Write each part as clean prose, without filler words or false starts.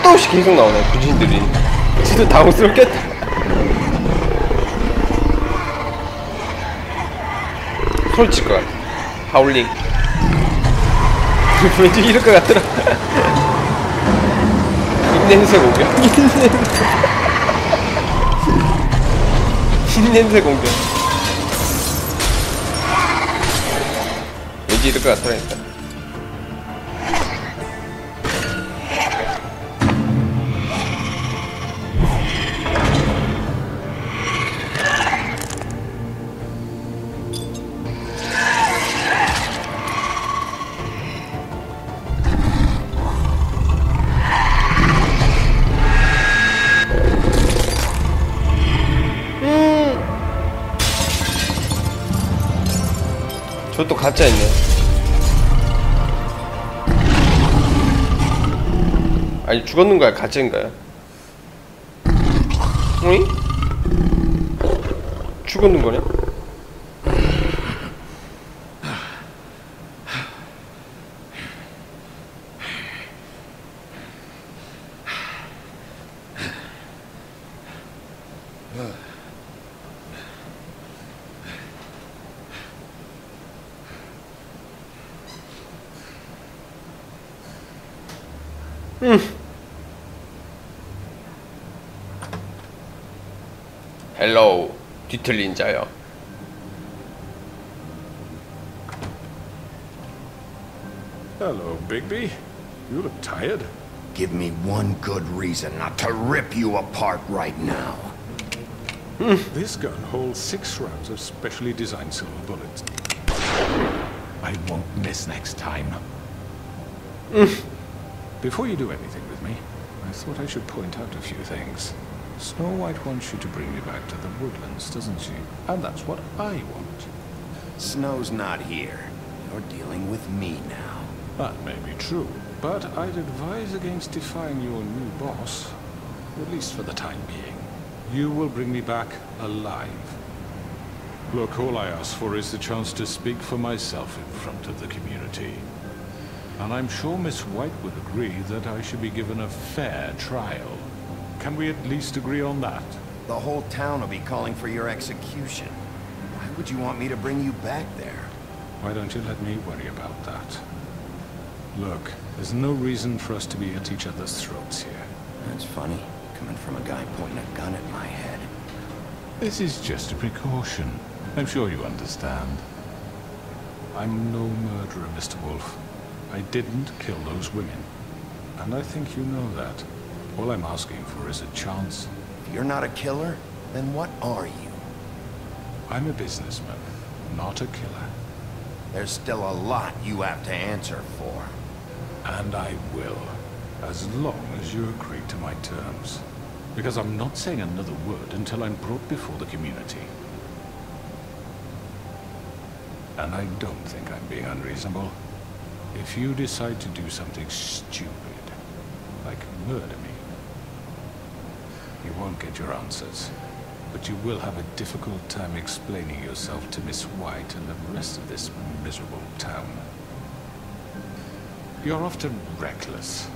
끝도 없이 계속 나오네 군신들이. 진짜 당황스럽겠다. 솔직히 것 같아. 하울링. 왠지 이럴 것 같더라. 입냄새 공격. 입냄새 공격. 왠지 이럴 것 같더라니까. 저것도 가짜있네. 아니 죽었는 거야 가짜인가요? 응? 죽었는 거냐? 헬로우 뒤틀린 자여. Hello, Bigby. You look tired. Give me one good reason not to rip you apart right now. This gun holds 6 rounds of specially designed silver bullets. I won't miss next time. Before you do anything with me, I thought I should point out a few things. Snow White wants you to bring me back to the woodlands, doesn't she? And that's what I want. Snow's not here. You're dealing with me now. That may be true, but I'd advise against defying your new boss, at least for the time being. You will bring me back alive. Look, all I ask for is the chance to speak for myself in front of the community. And I'm sure Miss White would agree that I should be given a fair trial. Can we at least agree on that? The whole town will be calling for your execution. Why would you want me to bring you back there? Why don't you let me worry about that? Look, there's no reason for us to be at each other's throats here. That's funny, coming from a guy pointing a gun at my head. This is just a precaution. I'm sure you understand. I'm no murderer, Mr. Wolf. I didn't kill those women. And I think you know that. All I'm asking for is a chance. If you're not a killer, then what are you? I'm a businessman, not a killer. There's still a lot you have to answer for. And I will, as long as you agree to my terms. Because I'm not saying another word until I'm brought before the community. And I don't think I'm being unreasonable. If you decide to do something stupid, like murder me, you won't get your answers. But you will have a difficult time explaining yourself to Miss White and the rest of this miserable town. You're often reckless,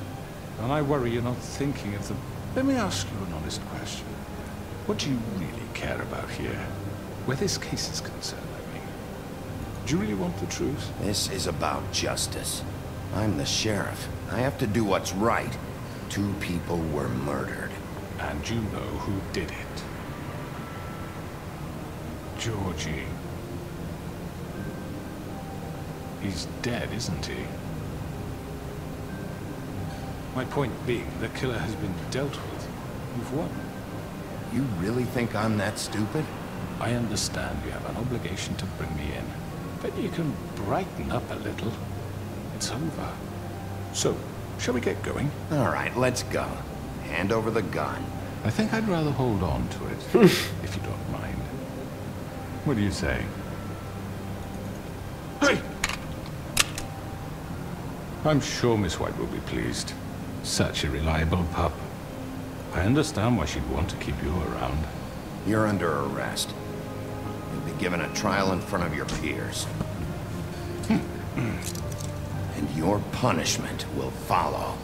and I worry you're not thinking of the... Let me ask you an honest question. What do you really care about here? Where this case is concerned, I mean. Do you really want the truth? This is about justice. I'm the sheriff. I have to do what's right. 2 people were murdered. And you know who did it. Georgie. He's dead, isn't he? My point being, the killer has been dealt with. You've won. You really think I'm that stupid? I understand you have an obligation to bring me in. But you can brighten up a little. It's over. So, shall we get going? All right, let's go. Hand over the gun. I think I'd rather hold on to it, if you don't mind. What do you say? Hey! I'm sure Miss White will be pleased. Such a reliable pup. I understand why she'd want to keep you around. You're under arrest. You'll be given a trial in front of your peers. And your punishment will follow.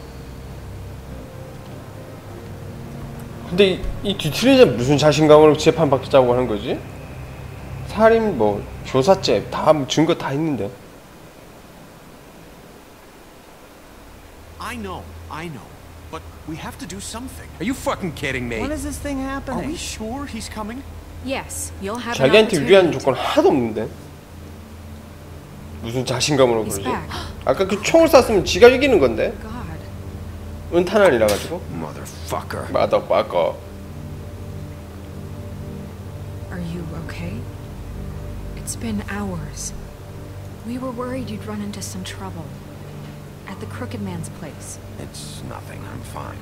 근데 이 뒤틀리자 무슨 자신감으로 재판받자고 하는 거지? 살인 뭐 교사죄 다 증거 다 있는데. I know. But we have to do something. Are you fucking kidding me? When is this thing Are happening? we sure he's coming? Yes, you'll have an 자기한테 유리한 opportunity. 조건 하나도 없는데. 무슨 자신감으로 He's 그러지? back. 아까 그 총을 쐈으면 지가 이기는 건데. God. 은탄환이라 가지고. Motherfucker. 마더바커. Are you okay? It's been hours. We were worried you'd run into some trouble. At the Crooked Man's place. It's nothing. I'm fine.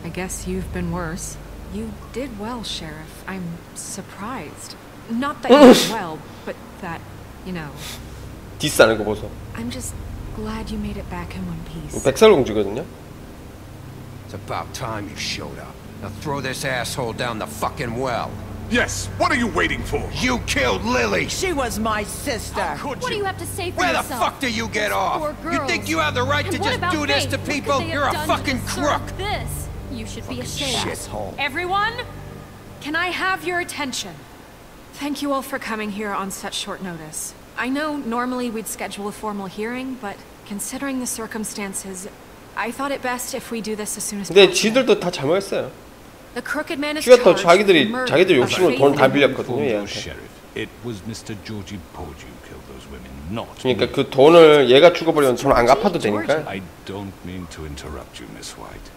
I guess you've been worse. You did well, Sheriff. I'm surprised. Not that you did well, but that, you know. 디스하는 거 보소. I'm just glad you made it back in one piece. 백설공주거든요. It's about time you showed up. Now throw this asshole down the fucking well. Yes, what are you waiting for? You killed Lily! She was my sister. Could What do you have to say for Where the yourself? fuck do you get off? Poor You girls. think you have the right And to what just about do this Faith? to What could people? they have You're a done to fucking deserve crook! This. You should be ashamed. Shithole. Everyone, can I have your attention? Thank you all for coming here on such short notice. I know normally we'd schedule a formal hearing, but considering the circumstances, I thought it best if we do this as soon as 근데 possible. 지들도 다 잘못했어요. The Crooked Man is 쥐가 더 charged with the murder 자기들 of 욕심으로 Faith 돈 다 and- 빌렸거든요, Inform 얘한테. Sheriff, it was Mr. Georgie Porge who killed those women, not 그러니까 me. 그 돈을 얘가 죽어버리면 돈 안 갚아도 되니까. I don't mean to interrupt you, Miss White.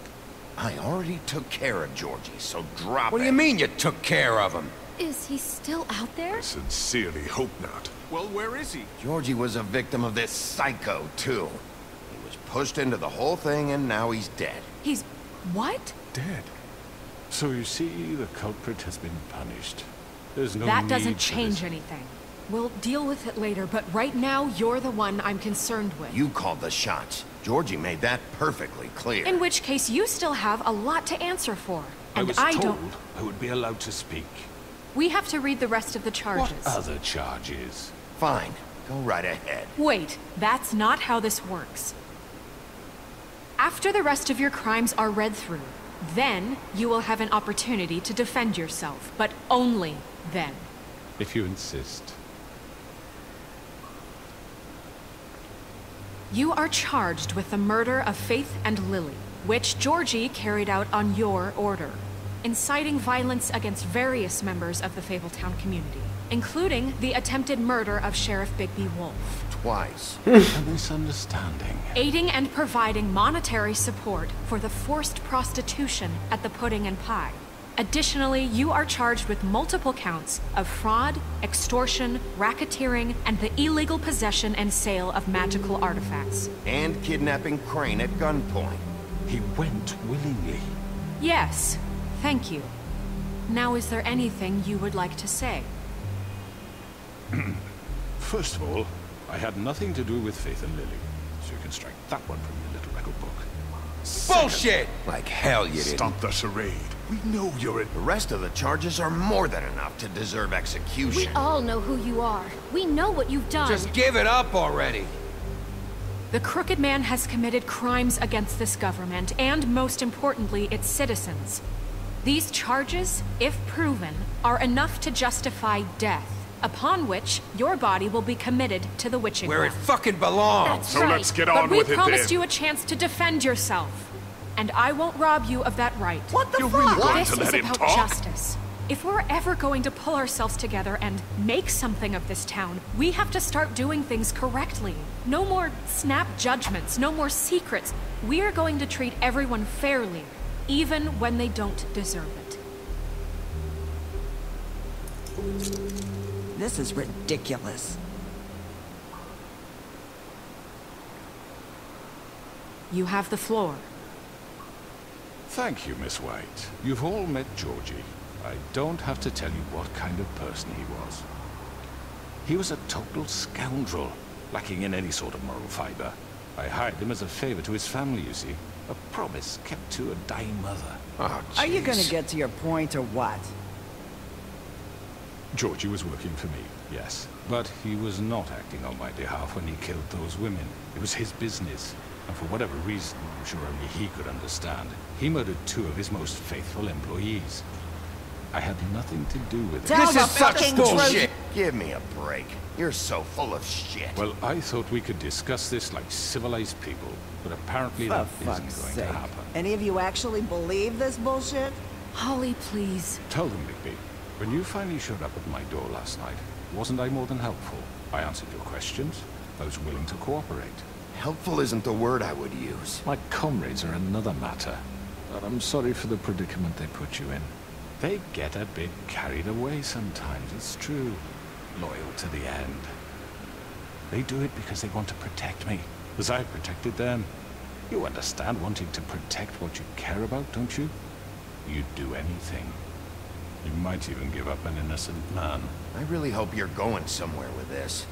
I already took care of Georgie, so drop What do it. you mean you took care of him? Is he still out there? Sincerely hope not. Well, where is he? Georgie was a victim of this psycho, too. He was pushed into the whole thing, and now he's dead. He's... what? Dead. So you see, the culprit has been punished. There's no That need doesn't for change this. anything. We'll deal with it later, but right now, you're the one I'm concerned with. You called the shots. Georgie made that perfectly clear. In which case, you still have a lot to answer for. I And was I told don't... I would be allowed to speak. We have to read the rest of the What charges. other charges? Fine. Go right ahead. Wait, that's not how this works. After the rest of your crimes are read through, then you will have an opportunity to defend yourself, but only then. If you insist. You are charged with the murder of Faith and Lily, which Georgie carried out on your order, inciting violence against various members of the Fabletown community, including the attempted murder of Sheriff Bigby Wolf. Twice. A misunderstanding. Aiding and providing monetary support for the forced prostitution at the Pudding and Pie. Additionally, you are charged with multiple counts of fraud, extortion, racketeering, and the illegal possession and sale of magical artifacts. And kidnapping Crane at gunpoint. He went willingly. Yes, thank you. Now, is there anything you would like to say? First of all, I had nothing to do with Faith and Lily, so you can strike that one from your little record book. Bullshit! Like hell you didn't. Stop the charade. We know you're in. The rest of the charges are more than enough to deserve We execution. all know who you are. We know what you've done. Just give it up already. The Crooked Man has committed crimes against this government and, most importantly, its citizens. These charges, if proven, are enough to justify death, upon which your body will be committed to the witching Where it well. fucking belongs. That's So right. let's get But on we with it promised then. you a chance to defend yourself, and I won't rob you of that right. What the You're fuck? really going This to is let him about talk? justice. If we're ever going to pull ourselves together and make something of this town, we have to start doing things correctly. No more snap judgments, no more secrets. We are going to treat everyone fairly, even when they don't deserve it. This is ridiculous. You have the floor. Thank you, Miss White. You've all met Georgie. I don't have to tell you what kind of person he was. He was a total scoundrel, lacking in any sort of moral fiber. I hired him as a favor to his family, you see. A promise kept to a dying mother. Oh, Are you gonna jeez. get to your point or what? Georgie was working for me, yes. But he was not acting on my behalf when he killed those women. It was his business. And for whatever reason, I'm sure only he could understand, he murdered 2 of his most faithful employees. I had nothing to do with it. Tell This the is such fucking bullshit. truth. Give me a break. You're so full of shit. Well, I thought we could discuss this like civilized people, but apparently For that fuck's isn't going sake. to happen. Any of you actually believe this bullshit? Holly, please. Tell them, Bigby, when you finally showed up at my door last night, wasn't I more than helpful? I answered your questions. I was willing to cooperate. Helpful isn't the word I would use. My comrades are another matter, but I'm sorry for the predicament they put you in. They get a bit carried away sometimes, it's true. Loyal to the end. They do it because they want to protect me, as I protected them. You understand wanting to protect what you care about, don't you? You'd do anything. You might even give up an innocent man. I really hope you're going somewhere with this.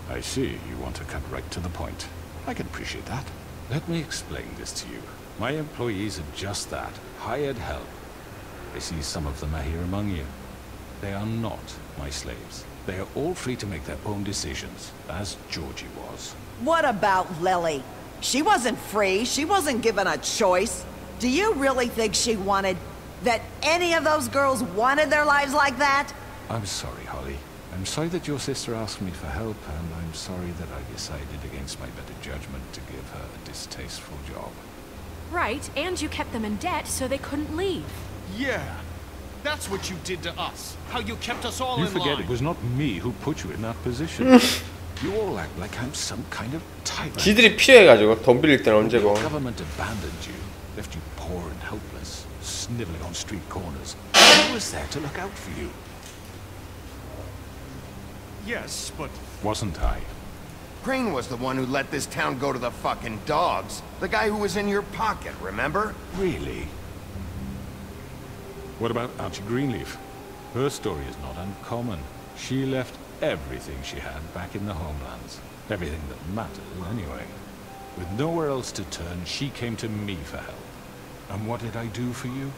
I see you want to cut right to the point. I can appreciate that. Let me explain this to you. My employees are just that, hired help. I see some of them are here among you. They are not my slaves. They are all free to make their own decisions, as Georgie was. What about Lily? She wasn't free. She wasn't given a choice. Do you really think she wanted... that any of those girls wanted their lives like that? I'm sorry, Holly. I'm sorry that your sister asked me for help, and I'm sorry that I decided against my better judgment to give her a distasteful job. Right, and you kept them in debt so they couldn't leave. Yeah, that's what you did to us. How you kept us all You in forget line. it was not me who put you in that position. You all act like I'm some kind of tyrant. 지들이 필요해가지고 돈 빌릴 때는 언제고. The government abandoned you, left you poor and helpless, sniveling on street corners. Who was there to look out for you? Yes, but Wasn't I? Crane was the one who let this town go to the fucking dogs. The guy who was in your pocket, remember? Really? What about Auntie Greenleaf? Her story is not uncommon. She left everything she had back in the homelands. Everything that mattered, anyway. With nowhere else to turn, she came to me for help. And what did I do for you?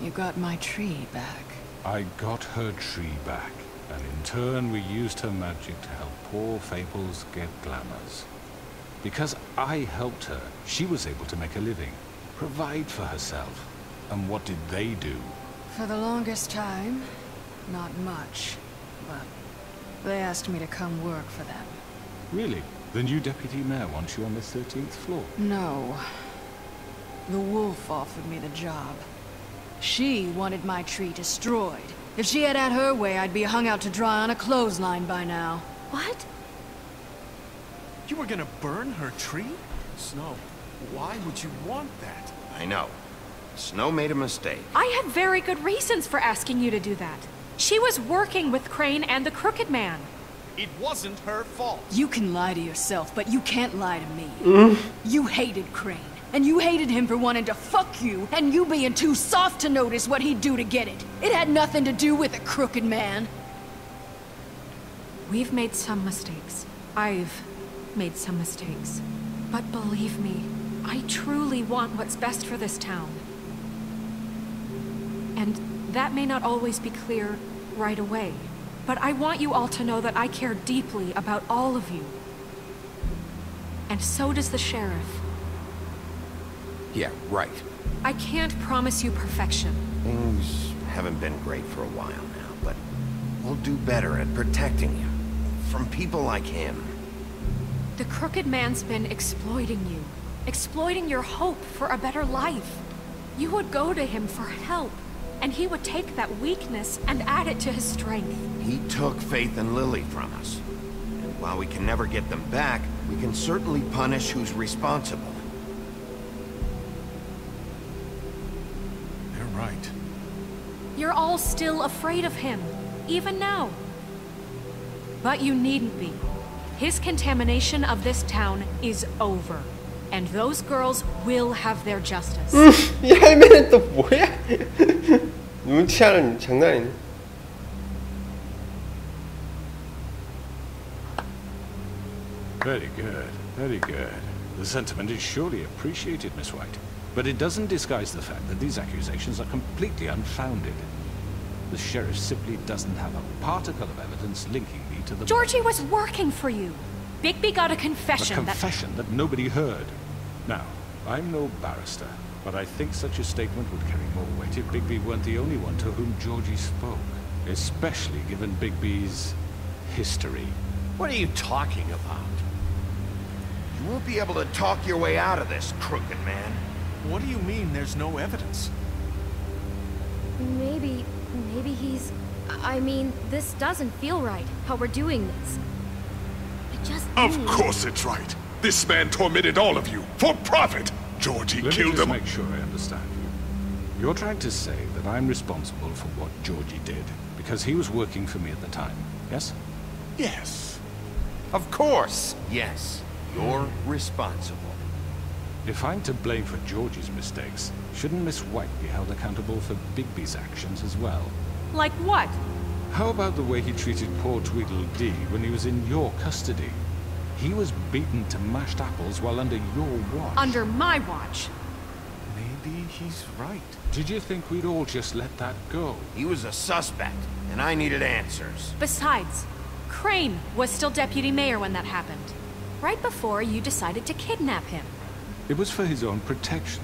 You got my tree back. I got her tree back, and in turn we used her magic to help poor Fables get glamours. Because I helped her, she was able to make a living, provide for herself. And what did they do? For the longest time, not much. But they asked me to come work for them. Really? The new deputy mayor wants you on the 13th floor? No. The wolf offered me the job. She wanted my tree destroyed. If she had her way, I'd be hung out to dry on a clothesline by now. What? you were gonna burn her tree? Snow, why would you want that? I know. Snow made a mistake. I had very good reasons for asking you to do that. She was working with Crane and the Crooked Man. It wasn't her fault. You can lie to yourself, but you can't lie to me. You hated Crane, and you hated him for wanting to fuck you, and you being too soft to notice what he'd do to get it. It had nothing to do with the Crooked Man. We've made some mistakes. I've made some mistakes. But believe me, I truly want what's best for this town. And that may not always be clear right away. But I want you all to know that I care deeply about all of you. And so does the sheriff. Yeah, right. I can't promise you perfection. Things haven't been great for a while now, but we'll do better at protecting you. From people like him. The Crooked Man's been exploiting you. Exploiting your hope for a better life. You would go to him for help. And he would take that weakness and add it to his strength. He took Faith and Lily from us. And while we can never get them back, we can certainly punish who's responsible. You're right. You're all still afraid of him, even now. But you needn't be. His contamination of this town is over. And those girls will have their justice. 이 할매는 또 뭐야? 눈치하는 장난 아니네. Very good, very good. The sentiment is surely appreciated, Miss White. But it doesn't disguise the fact that these accusations are completely unfounded. The sheriff simply doesn't have a particle of evidence linking me to the... Georgie was working for you. Bigby got a confession A confession that nobody heard. Now, I'm no barrister, but I think such a statement would carry more weight if Bigby weren't the only one to whom Georgie spoke, especially given Bigby's history. What are you talking about? You won't be able to talk your way out of this, crooked man. What do you mean there's no evidence? Maybe he's... I mean, this doesn't feel right, how we're doing this. I just Of need... course it's right. This man tormented all of you for profit. Georgie Let me killed just him. make sure I understand you. You're trying to say that I'm responsible for what Georgie did because he was working for me at the time, yes? Yes. Of course, yes. You're responsible. If I'm to blame for Georgie's mistakes, shouldn't Miss White be held accountable for Bigby's actions as well? Like what? How about the way he treated poor Tweedledee when he was in your custody? He was beaten to mashed apples while under your watch. Under my watch. Maybe he's right. Did you think we'd all just let that go? He was a suspect, and I needed answers. Besides, Crane was still deputy mayor when that happened. Right before you decided to kidnap him. It was for his own protection.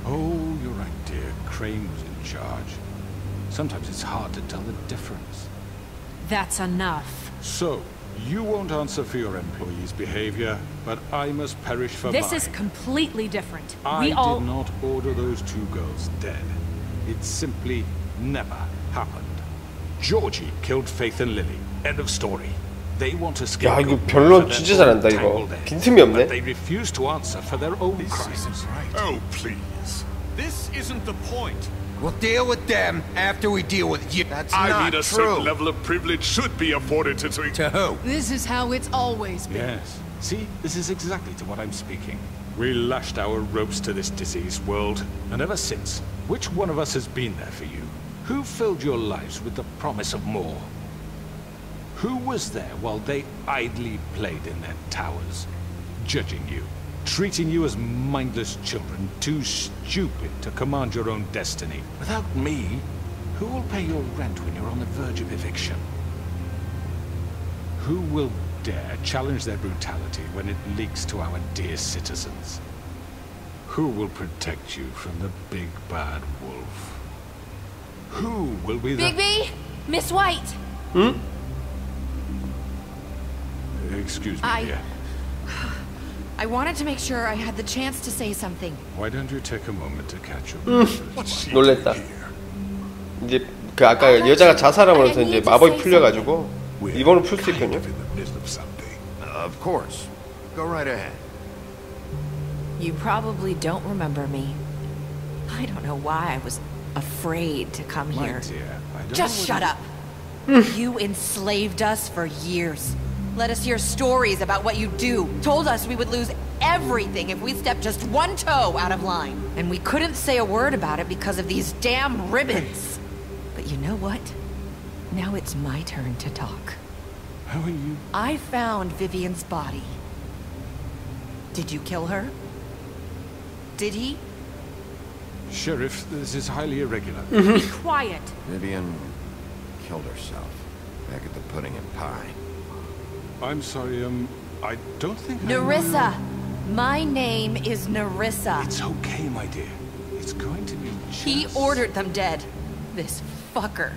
Oh, you're right, dear. Crane was in charge. Sometimes it's hard to tell the difference. That's enough. So, you won't answer for your employees' behavior, but I must perish for This mine. is completely different. I We all... did not order those two girls dead. It simply never happened. Georgie killed Faith and Lily. End of story. They want to 야, scapegoat 이거 변론 for their 진짜 잘한다, own 이거. tangled end, 빈틈이 없네. but they refuse to answer for their own This crimes. isn't right. Oh, please. This isn't the point. We'll deal with them after we deal with you. That's I not mean, a true. certain level of privilege should be afforded to... To who? This is how it's always been. Yes. See, this is exactly to what I'm speaking. We lashed our ropes to this diseased world, and ever since, which one of us has been there for you? Who filled your lives with the promise of more? Who was there while they idly played in their towers, judging you, treating you as mindless children, too stupid to command your own destiny? Without me, who will pay your rent when you're on the verge of eviction? Who will dare challenge their brutality when it leaks to our dear citizens? Who will protect you from the big bad wolf? Who will be the... Bigby! Miss White! Excuse me, dear. I wanted to make sure I had the chance to say something. Why don't you take a moment to catch your breath? What's she 놀랬다. doing here? 이제 그 아까 여자가 자살하면서 이제 마법이 풀려가지고 이번은 풀 수 있거든요. In the midst of something. Of course. Go right ahead. You probably don't remember me. I don't know why I was afraid to come My here. dear, I don't Just know shut what up. You enslaved us for years. Let us hear stories about what you do. Told us we would lose everything if we stepped just one toe out of line. And we couldn't say a word about it because of these damn ribbons. But you know what? Now it's my turn to talk. How are you? I found Vivian's body. Did you kill her? Did he? Sheriff, this is highly irregular. Be quiet. Vivian killed herself back at the Pudding and Pie. I'm sorry, I don't think I... Nerissa! My name is Nerissa. It's okay, my dear. It's going to be just... He ordered them dead. This fucker.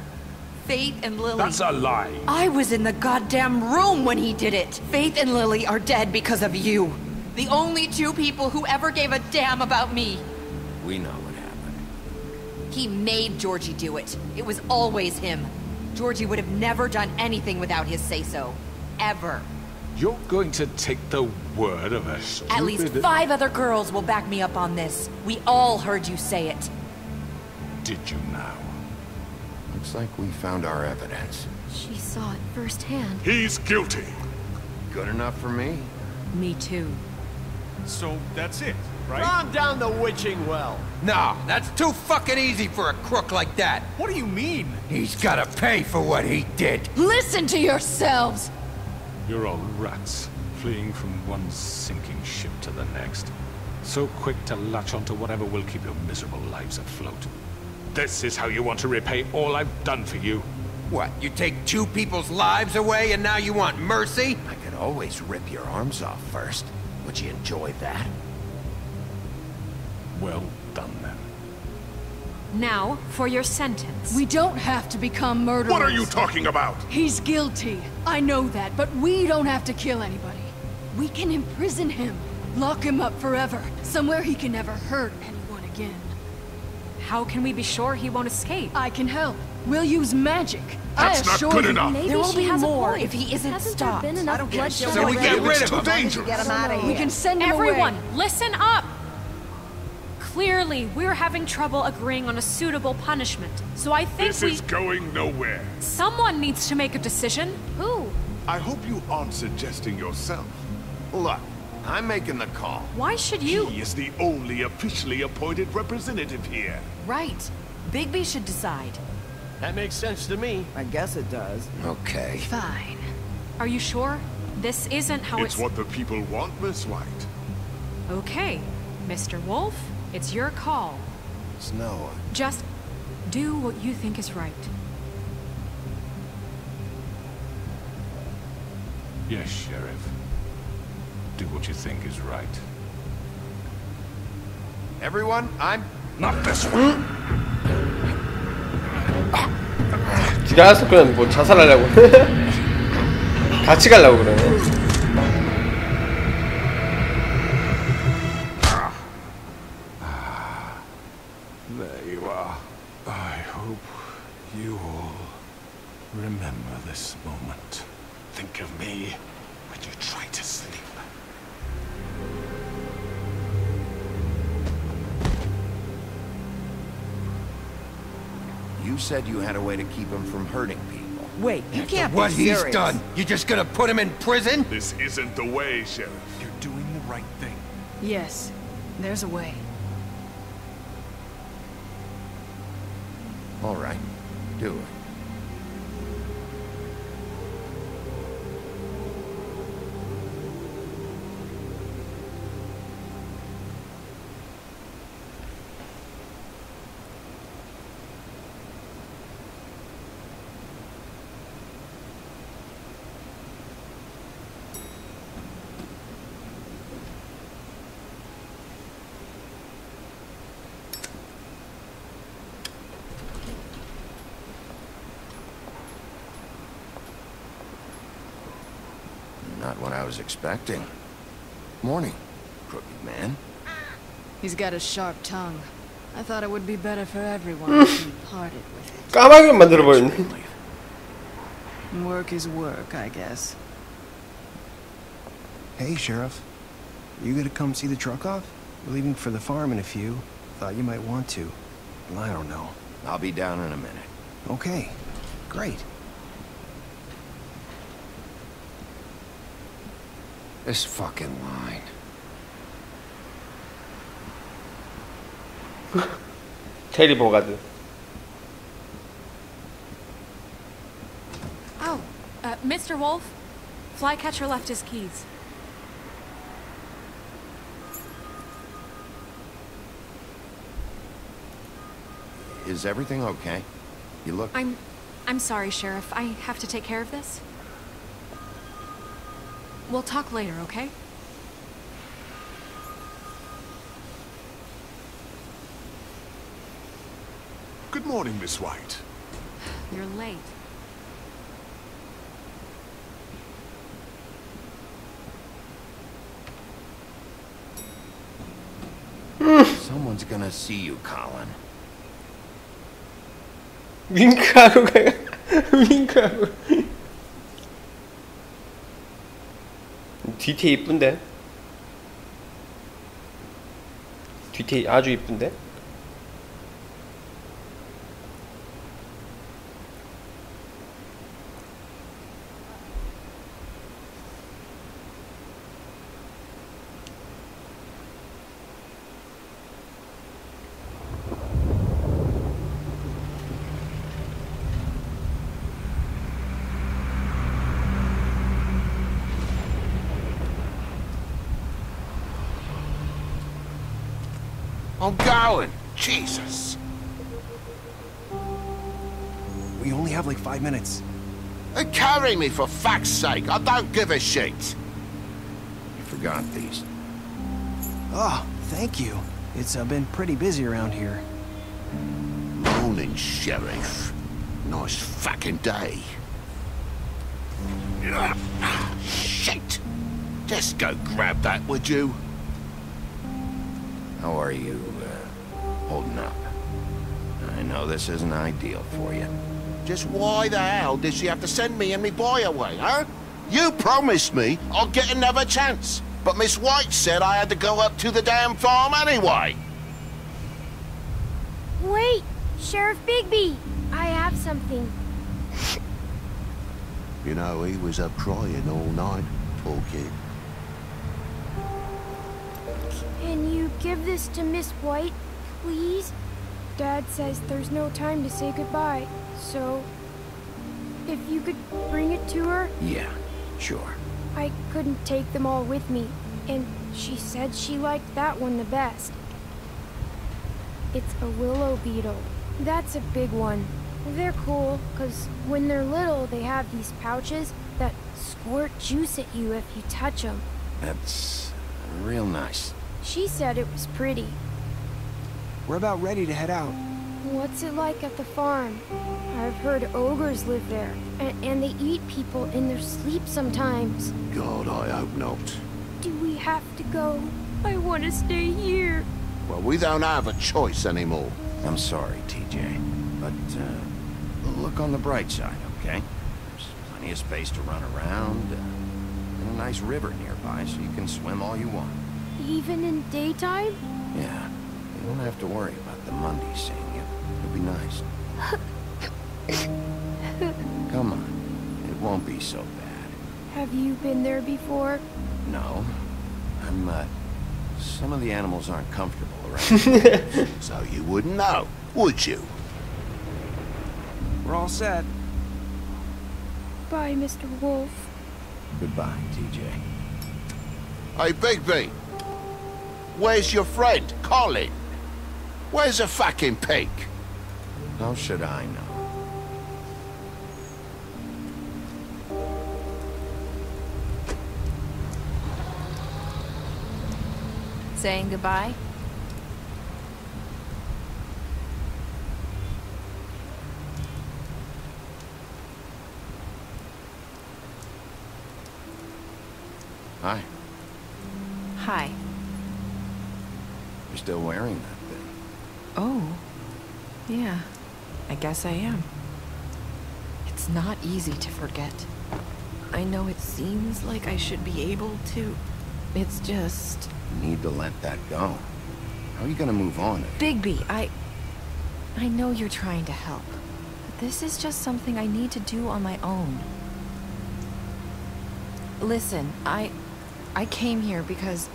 Faith and Lily. That's a lie. I was in the goddamn room when he did it. Faith and Lily are dead because of you. The only two people who ever gave a damn about me. We know what happened. He made Georgie do it. It was always him. Georgie would have never done anything without his say-so. Ever. You're going to take the word of a stupid... At least 5 other girls will back me up on this. We all heard you say it. Did you now? Looks like we found our evidence. She saw it firsthand. He's guilty. Good enough for me? Me too. So that's it, right? Calm down the witching well. No, that's too fucking easy for a crook like that. What do you mean? He's gotta pay for what he did. Listen to yourselves! You're all rats, fleeing from one sinking ship to the next. So quick to latch onto whatever will keep your miserable lives afloat. This is how you want to repay all I've done for you. What, you take 2 people's lives away and now you want mercy? I could always rip your arms off first. Would you enjoy that? Well done, then. Now, for your sentence. We don't have to become murderers. What are you talking about? He's guilty. I know that, but we don't have to kill anybody. We can imprison him. Lock him up forever. Somewhere he can never hurt anyone again. How can we be sure he won't escape? I can help. We'll use magic. That's not good enough. Maybe There will she be has more a point. if he isn't Hasn't stopped. there been enough bloodshed So we already? get rid It's of too him. dangerous. Get him out of We here. can send him Everyone, away. listen up! Clearly, we're having trouble agreeing on a suitable punishment. So I think This is going nowhere. someone needs to make a decision. Who? I hope you aren't suggesting yourself. Look, I'm making the call. Why should you? He is the only officially appointed representative here. Right. Bigby should decide. That makes sense to me. I guess it does. Okay. Fine. Are you sure? This isn't how It's what the people want, Miss White. Okay, Mr. Wolf, it's your call. Snow. Just do what you think is right. Yes, Sheriff. Do what you think is right. Everyone, I'm... Not this one. 지가 알았어. 그냥 뭐 자살하려고. 같이 가려고 그러네. There you are. I hope you all remember this moment. Think of me when you try to sleep. You said you had a way to keep him from hurting people. Wait, you can't What be serious. he's done, you just gonna put him in prison? This isn't the way, Sheriff. You're doing the right thing. Yes, there's a way. All right, do it. Not what I was expecting. Morning, crooked man. He's got a sharp tongue. I thought it would be better for everyone if he parted with it. 까마귀 만들어버렸네. Work is work, I guess. Hey, Sheriff. You gonna come see the truck off? We're leaving for the farm in a few. Thought you might want to. I don't know. I'll be down in a minute. Okay. Great. This fucking line. 체리 버가드. Oh, Mr. Wolf, Flycatcher left his keys. Is everything okay? You look... I'm sorry, Sheriff. I have to take care of this. We'll talk later, okay? Good morning, Miss White. You're late. Someone's gonna see you, Colin. 윙크하고 가요. 윙크하고. 뒤태 이쁜데? 뒤태 아주 이쁜데? I'm going. Jesus. We only have like 5 minutes. Carry me, for fuck's sake. I don't give a shit. You forgot these. Oh, thank you. It's been pretty busy around here. Morning, Sheriff. Nice fucking day. Shit! Just go grab that, would you? How are you, holding up? I know this isn't ideal for you. Just why the hell did she have to send me and me boy away, huh? You promised me I'd get another chance, but Miss White said I had to go up to the damn farm anyway. Wait, Sheriff Bigby, I have something. You know, he was up crying all night, poor kid. Can you give this to Miss White, please? Dad says there's no time to say goodbye, so if you could bring it to her? Yeah, sure. I couldn't take them all with me, and she said she liked that one the best. It's a willow beetle. That's a big one. They're cool, because when they're little, they have these pouches that squirt juice at you if you touch them. That's real nice. She said it was pretty. We're about ready to head out. What's it like at the farm? I've heard ogres live there, and they eat people in their sleep sometimes. God, I hope not. Do we have to go? I want to stay here. Well, we don't have a choice anymore. I'm sorry, TJ, but look on the bright side, okay? There's plenty of space to run around, and a nice river nearby, so you can swim all you want. Even in daytime? Yeah, you don't have to worry about the Monday seeing you. It'll be nice. Come on, it won't be so bad. Have you been there before? No, some of the animals aren't comfortable around. So you wouldn't know, would you? We're all set. Bye, Mr. Wolf. Goodbye, TJ. Hey, Bigby. Where's your friend, Colin? Where's the fucking pig? How should I know? Saying goodbye? Hi. Hi. You're still wearing that thing. Oh. Yeah. I guess I am. It's not easy to forget. I know it seems like I should be able to. It's just... You need to let that go. How are you gonna move on? Bigby, I know you're trying to help. But this is just something I need to do on my own. Listen, I came here because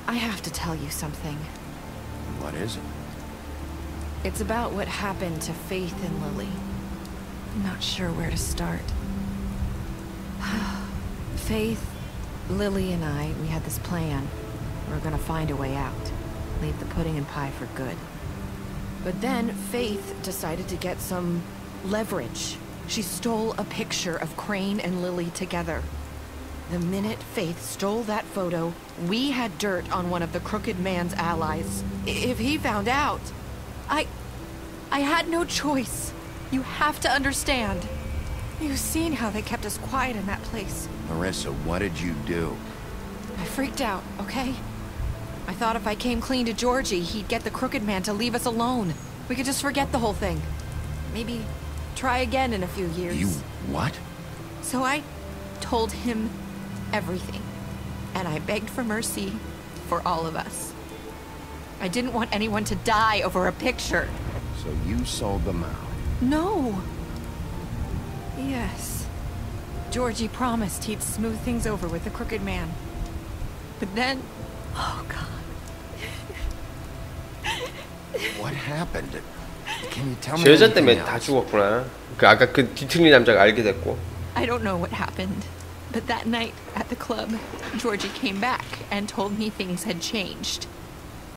I have to tell you something. What is it? It's about what happened to Faith and Lily. I'm not sure where to start. Faith, Lily and I, we had this plan. We were gonna find a way out. Leave the pudding and pie for good. But then Faith decided to get some leverage. She stole a picture of Crane and Lily together. The minute Faith stole that photo, we had dirt on one of the Crooked Man's allies. If he found out, I had no choice. You have to understand. You've seen how they kept us quiet in that place. Marissa, what did you do? I freaked out, okay? I thought if I came clean to Georgie, he'd get the Crooked Man to leave us alone. We could just forget the whole thing. Maybe try again in a few years. You what? So I told him everything. And I begged for mercy for all of us. I didn't want anyone to die over a picture. So you sold them out? No. Yes. Georgie promised he'd smooth things over with the Crooked Man. But then... Oh, God. What happened? Can you tell me 저 여자 anything 때문에 다 else? 죽었구나. 그 아까 그 뒤틀리 남자가 알게 됐고. I don't know what happened. But that night at the club, Georgie came back and told me things had changed.